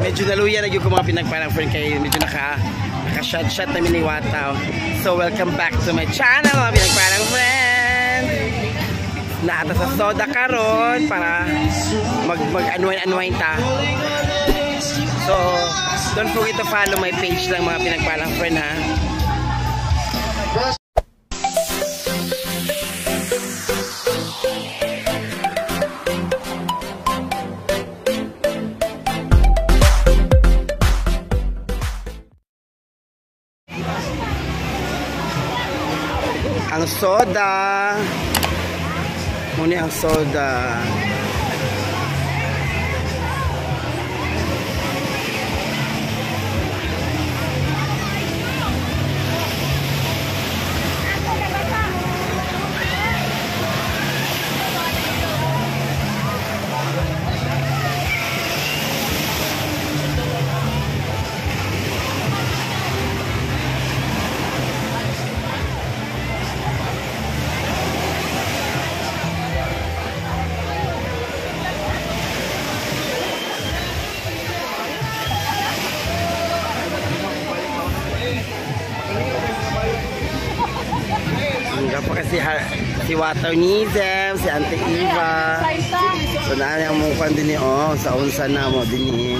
medyo naluya na yung mga pinagpalang friend kayo. Medyo naka-shot na miniwataw. So welcome back to my channel mga pinagpalang friend. Naata sa soda karon para mag-unwind ta. So don't forget to follow my page lang mga pinagpalang friend ha. Ang soda. Muna ang soda. Si Waternism, si Auntie Eva. So na yung mukha din ni sa unsa na mo din ni.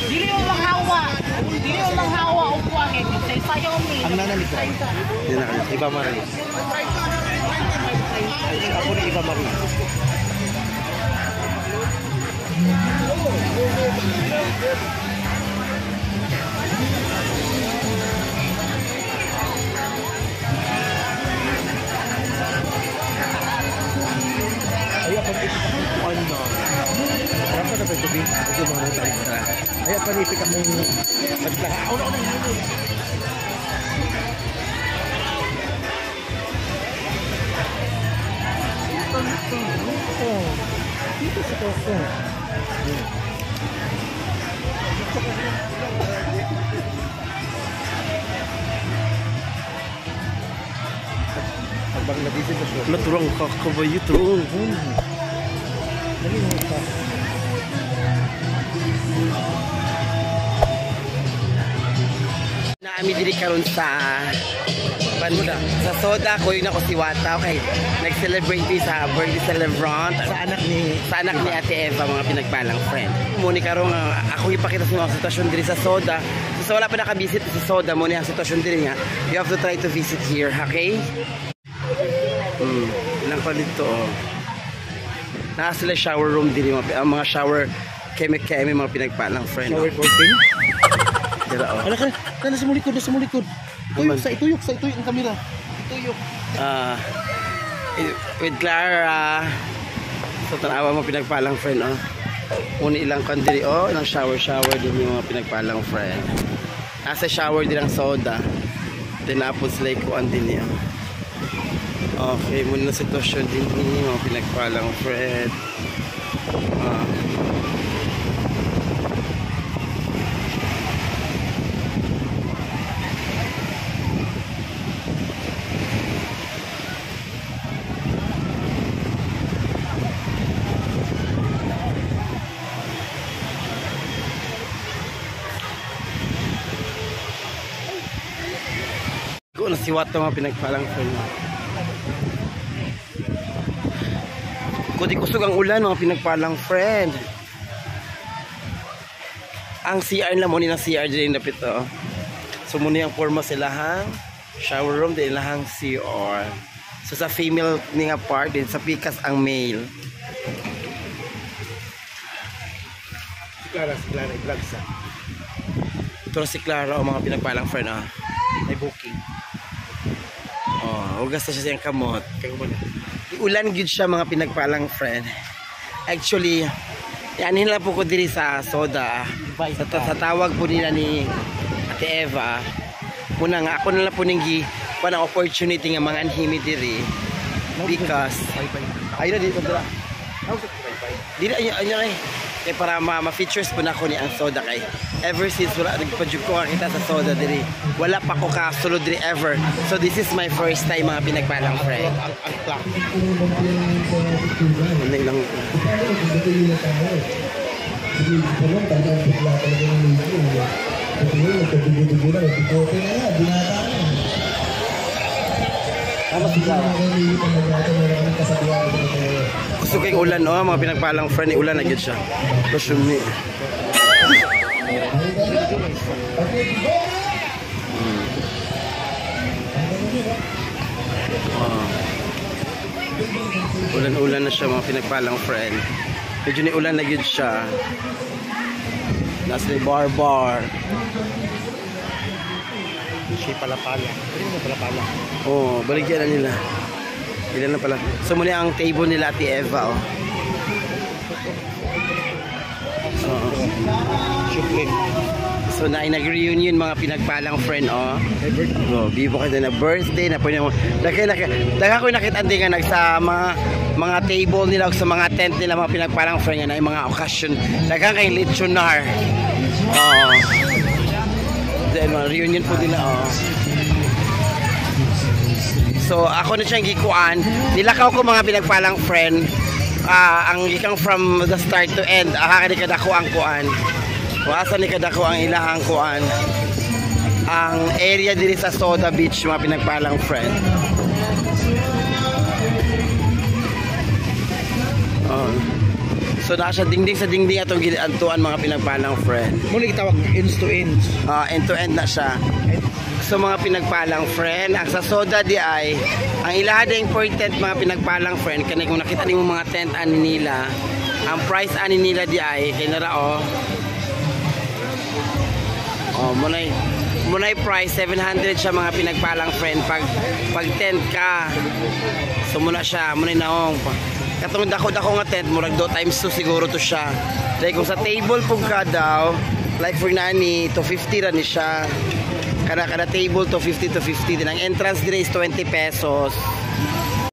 Dili yung lang hawa. Dili yung lang hawa upo agad. Say sayo mi. Ang nanali ko. Din na Eva Marie. Ako ni Eva Marie. Ayo pa ipik ako ano. Sarap ka na tubig. Ito mga tayo. Ayo pa ipik ako maglaha. Una. Dito sa koko. Bangladesh itu sudah. Maturang kakabayo turong. Lagi mo pa. Naami diri karon sa banda. Sa soda ko yung ako si Wata. Okay. Nag-celebrate sa birthday celebrant Sa anak ni Ate Eva mga pinagpalang friend. Muni karon ako ipakita sa mga sitwasyon diri sa soda. So wala pa nakabisit sa soda mo ang sitwasyon diri nga. You have to try to visit here, okay? Ilang pa dito nasa sila shower room din ang mga shower keme mga pinagpalang friend. shower curtain. Dira Ala ka, nasa mo likod, Ituyok ang kamera. Ituyok. With Clara. So tanawa mo pinagpalang friend Muna ilang kandiri ilang shower din yung mga pinagpalang friend. Nasa shower din ang soda. Tinapos sila ikuan din niya. Okay, muna na sitwasyon din niyo mga pinagpalang friend. Kung nasiwat mga pinagpalang friend. Kudi kusog ang ulan mga pinagpalang friend. Ang CR na mo ni na CR din dapit So muna yung forma sila hang shower room din lahang CR. So sa female ni nga part din sa pikas ang male. Si Clara i-vlog sa. Ito si Clara mga pinagpalang friend May booking. Hugas na siya siyang kamot. Kaya mo na. Ulan gyud siya mga pinagpalang friend. Actually, yan nila po ko diri sa soda. Sa tawag po nila ni Ate Eva. Muna nga ako nila po ninggi panang opportunity nga mga anhimi diri. Because ayun dito dira. Dili ayun kay para ma-features po na ako ni ang soda kay ever since wala nagpa-jug ko kita sa soda diri. Wala pa ko kasulod diri ever. So this is my first time mga pinagpalang friend. Ang clock. Ano lang. Gusto kayong ulan, oh, mga pinagpalang friend ni ulan na gyud siya. Kusumi. Ulan-ulan na siya, mga pinagpalang friend. Medyo ni ulan na gyud siya. Nasa ni bar. Siya palapala. Pwede mo palapala. Oh, baligyan na nila. Ilan na pala. So muna ang table nila Ate Eva, oh. Chocolate. So nag-reunion mga pinagpalang friend, oh. Oh, bibo ka na birthday na po niya. Daga ko nakita din nga nagsa mga table nila o sa mga tent nila mga pinagpalang friend na yung mga occasion. Daga kay lechonar. Oh. Then reunion po nila, oh. So ako na siyang gikuan. Nilakaw ko mga pinagpalang friend. Ang gikang from the start to end. Ni kadako ang kuan. Asa ni kadako ang ilahang kuan. Ang area diri sa Soda Beach mga pinagpalang friend. So nasa dingding sa dingding atong giantuan mga pinagpalang friend. Muna gitawag ends to ends. End to end na siya. So mga pinagpalang friend, ang sa Soda di ay ang ilaha ding important mga pinagpalang friend kanay kung nakita nimo mga tent ani nila, ang price ani nila di ay kay nara munay price 700 siya mga pinagpalang friend pag tent ka. So muna siya, munay naong katong dako nga tent murag 2 times 2 siguro to siya. Dahil kung sa table pug ka daw, like for nani 250 ra ni siya. Kada table to 50 din. Ang entrance din is 20 pesos.